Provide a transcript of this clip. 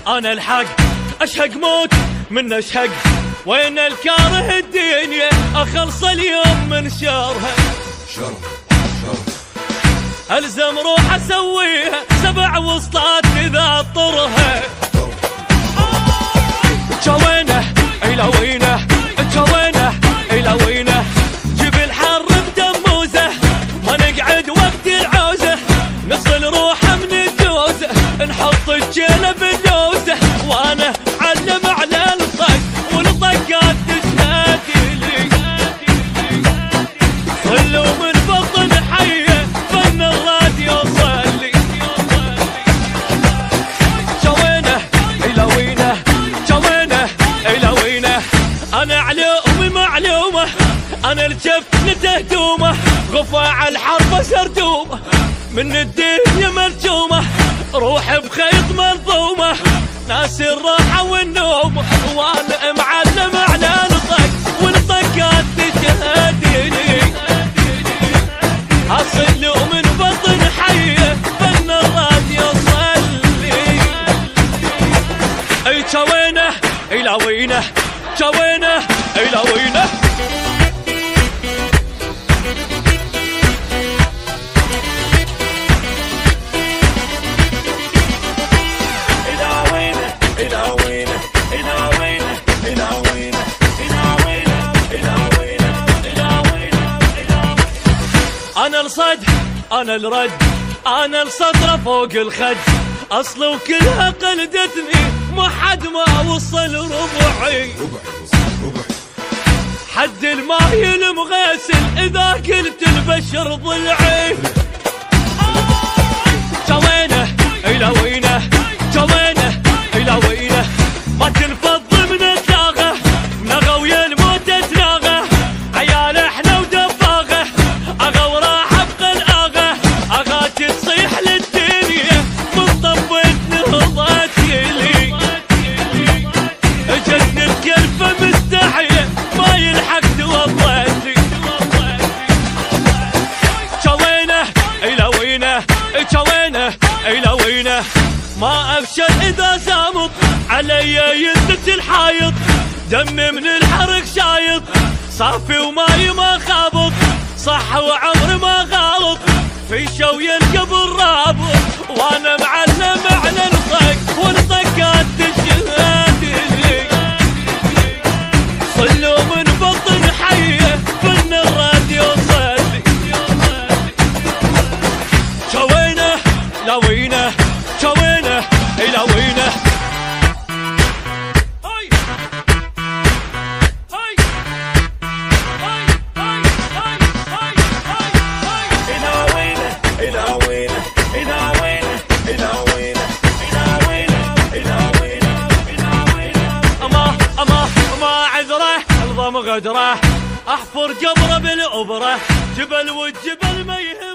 انا الحق اشهق موت من اشهق، وين الكاره الدنيا اخلص اليوم من شرها. الزم روح اسويها 7 وسطات كذا اطرها. جوينه الى وينه، جوينه الى وينه، جبل حر بدموزه، ما نقعد وقت العوزه، نصل روحه من الجوزه، نحط الجيله باللوزه، وانا علم على الطق والطقات تشهد لي. صلوا من بطن حيه فن الراديو صلي. جوينه الى وينه، جوينه الى وينه، انا علومي معلومه، انا الجفن تهدومه، غفاع الحرب سردومه، من الدنيا مرجومه، روح بخيط منظومه، ناس الراحه والنوم، وانا معلم على الطق والطقات تشهد لي. اصلوا من بطن حيه فن الراديو صلي. اي جوينه الى وينه، جوينه الى وينه. انا الصد انا الرد، انا السطره فوق الخد، اصل وكلها قلدتني ما حد ما وصل ربعي. حد الماي المغسل اذا قلت البشر ضلعي. جوينه الى وينه، جوينه الى وينه، ما تنفض من الداغه، نغى ويا الموت تناغه، عيال احنا ودباغه، اغا وراح ابقى الاغه، اغاتي تصيح للدنيا من طبت نهضتي لي. جن الكلفه مستحيه ما يلحق توضتي. جوينه الى وينه، جوينه الى وينه، ما افشل اذا زامط علي يدت الحايط، دمي من الحرق شايط، صافي وماي ما خابط، صح وعمري ما غلط، في شوي القبر رابط، وانا معلم على الطق والطقات تشهد لي. صلوا من بطن حيه فن الراديو صلي. جوينه الى وينه، جوينه الى وينه. غدره احفر قبره بالعبره، جبل والجبل ما يهم.